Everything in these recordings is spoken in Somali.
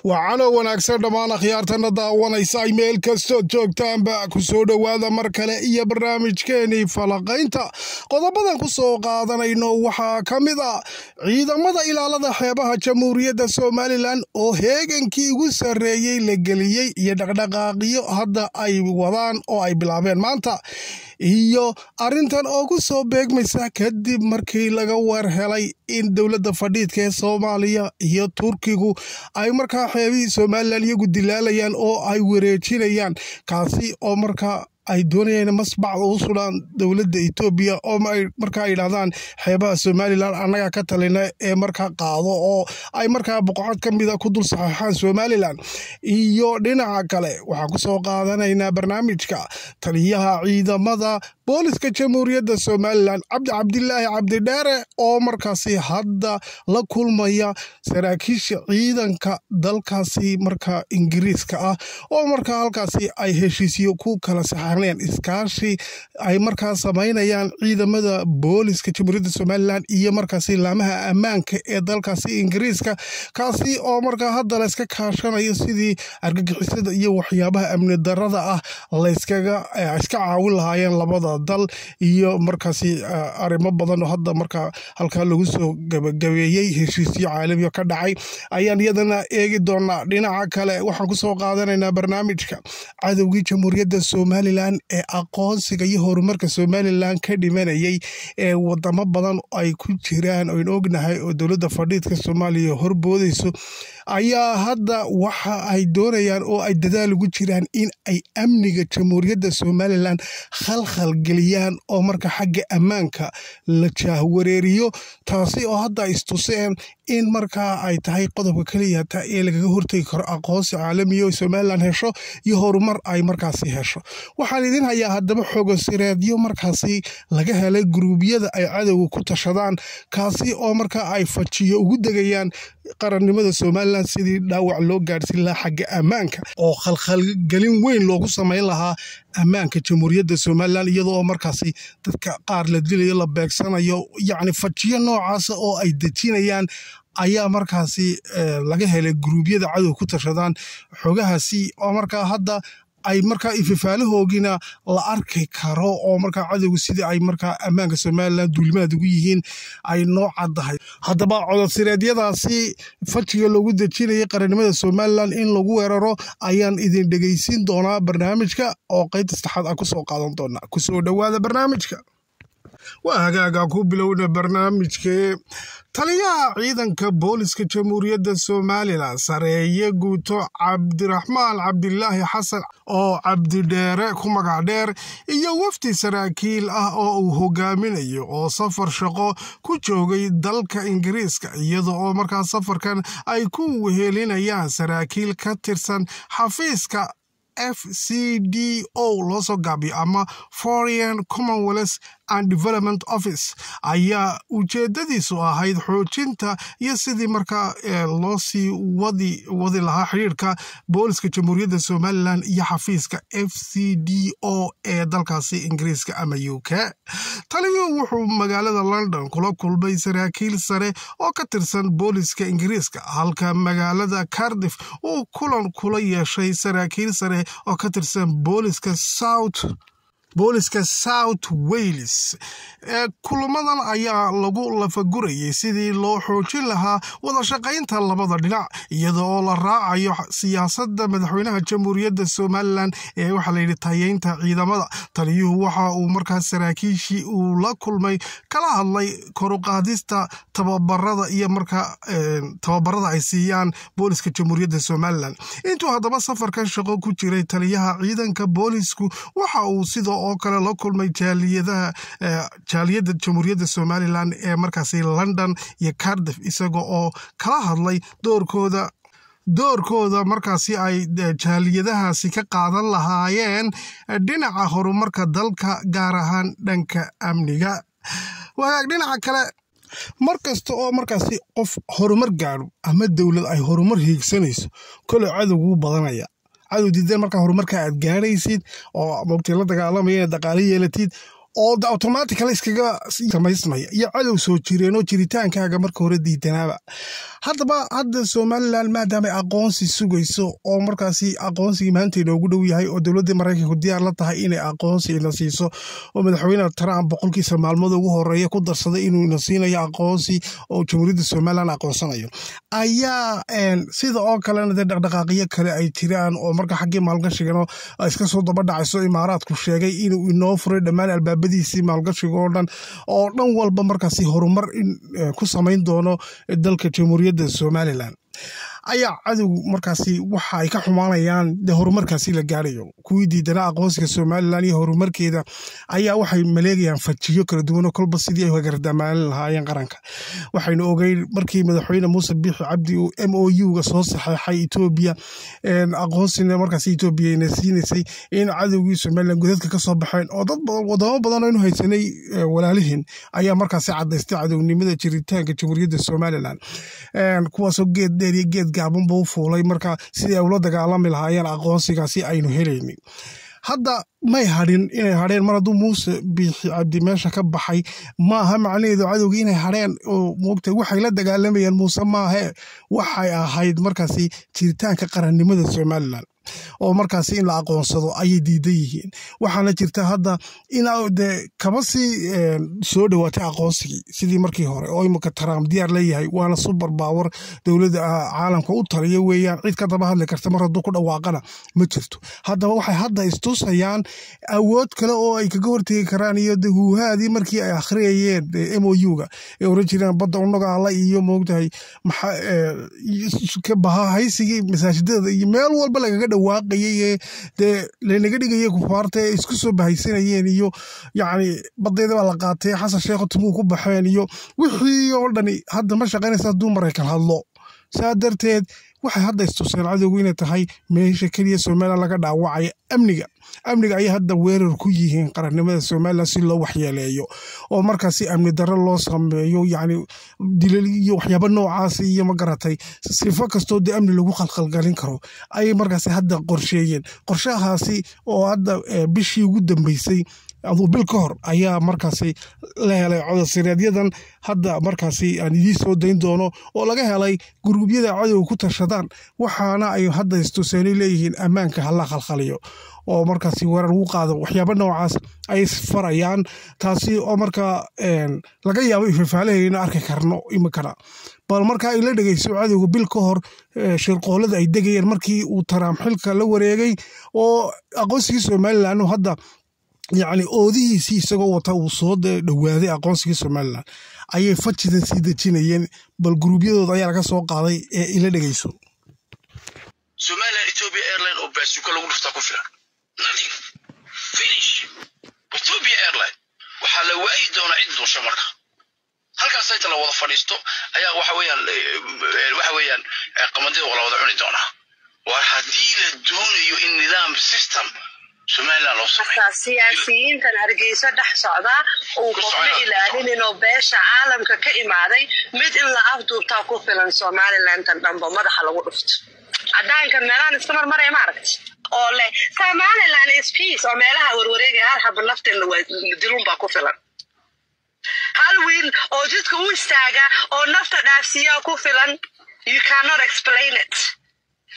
waxaana wanaagsan dhammaan akhyaartana daawanaysa meel kastoo joogtaanba ku soo dhowaada mar kale iyo barnaamijkeenii falaqaynta qodobadan ku soo qaadanayno waxaa ka mid ah ciidamada ilaalada xeebaha jamhuuriyadda Somaliland oo heegankii ugu sarreeyay la geliyay iyo dhaqdhaqaaqiyo hadda ay wadaan oo ay bilaabeen maanta iyo arintan oo ku soo beegmaysa kadib markii laga war helay in dowladda fadhiidka ee Soomaaliya iyo Turkigu ay markaa xeebihii Somaliland iyagu dilaalayaan oo ay wareejinayaan kaasi oo markaa ay doonayeen masbacda u sulaan dowladda Itoobiya oo markaa ay yiraahdaan xeebaha Somaliland anaga ka talina ee markaa qaado oo ay markaa boqorad ka mid ah ku dul saxaxaan Somaliland iyo dhinaca kale waxa ku soo qaadanaynaa barnaamijka taliyaha ciidamada booliska jamhuuriyadda Somaliland Cabdilaahi Cabdi Dheere oo markaasi hadda la kulmaya saraakiisha ciidanka dalkaasi markaa Ingiriiska ah oo markaa halkaasi ay heshiisiyo ku kala saxanayaan iskaashi ay markaa sameynayaan ciidamada booliska jamhuuriyadda Somaliland iyo markaasi laamaha ammaanka ee dalkaasi Ingiriiska kaasi oo markaa hadda la iska kaashanayo sidii argagixisada iyo waxyaabaha amni darrada ah la iska caawin lahaayeen labada dal iyo markaasi arrimo badan oo hadda markaa halka lagu soo gabagabeeyay heshiisyo caalami ka dhacay ayaan iyadana eegi doonaa dhinaca kale waxaan ku soo qaadanaynaa barnaamijka cadawgii jamhuuriyadda Somaliland ee aqoonsiga iyo horumarka Somaliland ka dhimanayay ee wadamo badan ay ku jiraan oo ognahay oo dowladda fadhiidka Soomaaliya horboodayso ayaa hadda waxa ay doonayaan oo ay dadaal ugu jiraan in ay amniga jamhuuriyadda Somaliland khalkhal geliyaan oo marka xagga ammaanka la jahwareeriyo taasi oo hadda istuseen in markaa ay tahay qodobka kaliya ee lagaga hortagi karo aqoonsi caalami oo Somaliland hesho iyo horumar ay markaasi hesho waxaan idin hayaa haddaba xogo sireedyo markaasi laga helay gruubyada ay cadawga ku tashadaan kaasi oo markaa ay fajiyo ugu degayaan qarannimada Somaliland sidii dhaawac loo gaarsiin lahaa xagga ammaanka oo khalkhalgelin weyn loogu sameyn lahaa ammaanka jamhuuriyadda Somaliland iyadoo markaasi dadka qaar la dilayo la beegsanayo yacni fajiyo noocaas oo ay dejinayaan ayaa markaasi laga helay gruubyada cadawga ku tashadaan xogahaasi oo markaa hadda ay markaa ifafaalahoogina la arki karo oo markaa cadawga sidii ay markaa ammaanka Somaliland duulimaad ugu yihiin ay noo caddahay haddaba cododsireedyadaasi fajiga loogu dejinayay qarannimada Somaliland in lagu weeraro ayaan idin dhegaysiin doonaa barnaamijka oo qaybta saddexaad aan ku soo qaadan doonaa ku soo dhowaada barnaamijka waa hagaaga ku bilowna barnaamijkee taliyaha ciidanka booliska jamhuuriyadda Somaliland sareeye guuto Cabdiraxmaan Cabdilaahi Xasan oo Cabdi Dheere ku magac dheer iyo wafdi saraakiil ah oo uu hogaaminayo oo safar shaqo ku joogay dalka Ingiriiska iyadoo oo markaa safarkan ay ku wehelinayaan saraakiil ka tirsan xafiiska FCDO loo soo gaabiyo ama Foreign Commonwealth and Development Office ayaa ujeedadiisu ahayd xoojinta iyo sidii markaa loo sii wadi lahaa xiriirka booliska jamhuuriyadda Somaliland iyo xafiiska FCDO ee dalkaasi Ingiriiska ama UK taliyuhu wuxuu magaalada London kula kulmay saraakiil sare oo ka tirsan booliska Ingiriiska halka magaalada Cardiff uu kulan kula yeeshay saraakiil sare oo ka tirsan booliska South Wales kulamadan ayaa lagu lafagurayay sidii loo xoojin lahaa wada shaqaynta labada dhinac iyadoo la raacayo siyaasadda madaxweynaha jamhuuriyadda Somaliland ee waxa la yiri tayeynta ciidamada taliyuhu waxa uu markaa saraakiishii uu la kulmay kala hadlay kor u qaadista tababarada iyo markaa tababarada ay siiyaan booliska jamhuuriyadda Somaliland intuu haddaba safarkan shaqo ku jiray taliyaha ciidanka boolisku waxa uu sidoo oo kale la kulmay jaaliyadda jamhuuriyadda Somaliland ee markaasi London iyo Cardiff isagoo oo kala hadlay doorkooda markaasi ay jaaliyadahaasi ka qaadan lahaayeen dhinaca horumarka dalka gaar ahaan dhanka amniga wadaag dhinaca kale markasta oo markaasi qof horumar gaaro ama dawlad ay horumar hiigsanayso kale cadawgu badanaya cadow diidan markaa horumarka aad gaaraysid oo waqti la dagaalamaya dhaqaale yeelatid oo automatically iskaga samaysmaya iyo cadow soo jireen oo jiritaankaaga marka hore diidanaaba hadda Somaliland maadaama aqoonsi sugayso oo markaasi aqoonsiga maanta inoogu dhow yahay oo dowladda Mareykanka diyaar la tahay inay aqoonsi la siiso oo madaxweyne Trump boqolkiisa maalmood ugu horeeya ku darsaday inuu ina siinayo aqoonsi oo jamhuuriyadda Somaliland aqoonsanayo ayaa sida oo kalena dhaqdhaqaaqyo kale ay jiraan oo marka xaggii maalgashiga iska soo daba dhacayso Imaaraadku sheegay inuu inoo furay dhammaan albaabadiisii maalgashiga oo dhan walba markaasi horumar ku samayn doono dalka jamhuuriyadda Somaliland ayaa cadow markaasi waxa ay ka xumaanayaan horumarkaasi la gaarayo kuwii diidana aqoonsiga Somaliland iyo horumarkeeda ayaa waxay maleegayaan fajiyo kala duwan oo kolba sidii ay hagardamaalan lahaayeen qaranka waxayna ogeyn markii madaxweyne Muuse Biixi Cabdi uu MOU-ga soo saxeexay Ethiopia aqoonsiga markaasi Ethiopia inay siinaysay in cadowgii Somaliland godadka ka soo baxeen oo dad wadamo badan oo haysanay walaalihiin ayaa markaasi cadaystay cadownimada jiritaanka jamhuuriyadda Somaliland kuwaasoo geed dheer iyo geed gaaban buu fuulay marka sidii ay ula dagaalami lahaayeen aqoonsigaasi aynu helaynin hadda may hadhin inay hadheen mar hadduu Muuse Biixi Cabdi meesha ka baxay maaha macnaheedu cadowga inay hadheen oo moogtay waxay la dagaalamayeen Muuse maahe waxay ahayd markaasi jiritaanka qarannimada Somaliland oo markaasi in la aqoonsado ay diidan yihiin waxaana jirta hadda in kaba soo dhawaatay aqoonsigii sidii markii hore oo imika Trump diyaar leeyahay waana super power dowladda caalamka u taliya weeyaan cid ka daba hadli karta mar hadduu ku dhawaaqana ma jirto haddaba waxay hadda istusayaan awood kale oo ay kaga hortegi karaan iyo huuhaadii markii ay akhriyayeen MOU-ga ee oran jireen badda unaga alla iyo moogtahay ka bahaysigii masaajidada iyo meel walba lagaga dhawaaqayay lanaga dhigayay kufaarta isku soo bahaysanayeen iyo yacni badeeda baa la qaatay xasan sheekh tumuu ku baxeen iyo wixii oo dhani hadda ma shaqaynaysa hadduu Mareykan hadlo saa darteed waxay hadda istuseen cadowgu inay tahay meesha keliya Somaliland laga dhaawacay amniga ay hadda weerar ku yihiin qarannimada Somaliland si loo waxyeeleeyo oo markaasi amni darro loo sameeyo yacni dilal iyo waxyaabo noocaas iyo ma garatay sifo kastoo amni lagu khalkhalgalin karo ay markaasi hadda qorsheeyeen qorshahaasi oo hadda bishii ugu dambeysay aduu bil ka hor ayaa markaasi la helay codsireedyadan hadda markaasi aan idin soo dayn doono oo laga helay guruubyada cadowga ku tashadaan waxaana ay hadda istuseen leeyihiin ammaanka hala khalkhaliyo oo markaasi weerar ugu qaado waxyaabo noocaas ay farayaan taasi oo marka laga yaabo ifafaaleeyna arki karno imikana bal marka ay la dhageyso cadowga bil ka hor shirqoolada ay degayeen markii uu Trump xilka la wareegay oo aqoonsiga Somaliland hadda يعني أوديسي سجوا وتوصل دوادي أقانسي سومالان أيه فتشة سيدة تينيين بالجروبية ضيع لك سوق على إلى دقيسو سومالان إثيوبيا إيرلاين أو بس يكون لو نفتح كفلا nothing finish إثيوبيا إيرلاين وحلوائي دون عدة شمرة هل كان سيد الله وضع فريستو أيه وحويان قمدي ولا وضعوني دونه وحديل الدون النظام سيستم siyaasiyiinta hargeysa dhex socda oo qofna ilaalin oo beesha caalamka ka imaaday mid in la afduubtaa ku filan Somaliland tan dhanba madaxa lagu dhufto cadaanka meelaan iska marmaray ma aragti oo leh Somaliland is peace oo meelaha warwareega hal hab nafta la dilun baa ku filan hal wiil oo jidka u istaaga oo nafta dhaafsiya ku filan you cannot explain it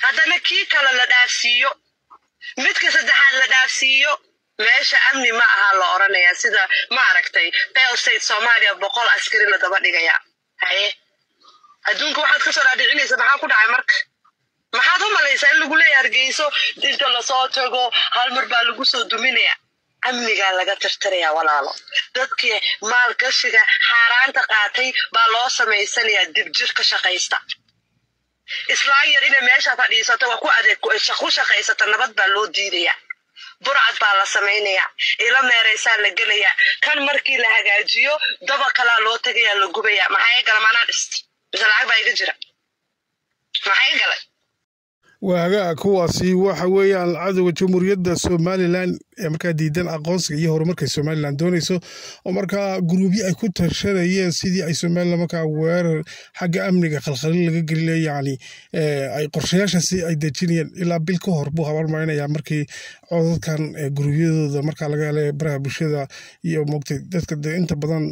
hadana kii kale la dhaafsiyo midka saddexaad la dhaafsiyo meesha amni ma aha la oranaya sida ma aragtay Pale State Soomaaliya 100 askari la daba dhigaya haye adduunka waxaad ka soo dhaadhicinaysaa maxaa ku dhacay marka maxaad u malaysaa in lagu leeyahay Hargeyso inta la soo tago hal mar baa lagu soo duminaya amniga laga tirtiraya walaalo dadkii maalgashiga xaaraanta qaatay baa loo sameysanayaa dib jir ka shaqaysta Israa'iil ina meesha fadhiisato waa ku adeeg shaqo shaqaysata nabad baa loo diidaya burcad baa la sameynaya ila meeraysa la galaya kan markii la hagaajiyo daba kala loo tagaya la gubaya maxay galmaana dhist lacag baa iga jira maxay galay waaga kuwaasi waxa weeyaan cadowga jamhuuriyadda Somaliland ee markaa diidan aqoonsiga iyo horumarka Somaliland doonayso oo markaa guruubyo ay ku tashanayeen sidii ay Somaliland markaa weerar xagga amniga khalkhalin laga geliyay yani ay qorshayaashaasi ay dejinayeen ilaa bil ka hor buu habarmaynaya markii codadkan guruubyadooda markaa laga helay baraha bulshada iyo moogtay dadka inta badan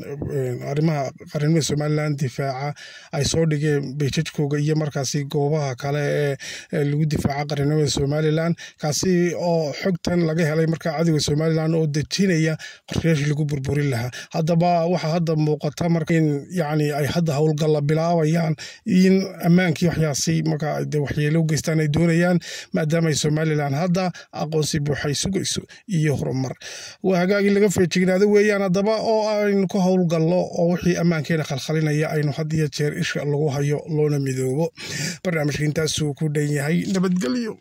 arrimaha qaranimada Somaliland difaaca ay soo dhigeen beejajkooga iyo markaasi goobaha kale ee lagu difaaca qaranimada Somaliland kaasi oo xogtan laga helay markaa cadowga Somaliland oo dejinaya qorshayaashii lagu burburin lahaa haddaba waxa hadda muuqata marka in yani ay hadda howlgal la bilaabayaan in ammaankii waxyaasi markaa waxyeelo u geystaan ay doonayaan maadaama Somaliland hadda aqoonsi buuxay sugayso iyo horumar waa hagaagii laga feejignaado weeyaan haddaba oo aynu ka howlgallo oo wixii ammaankeena khalkhalinaya aynu had iyo jeer isha lagu hayo loona midoobo barnaamijka intaasuu ku dhan yahay nabadgelyo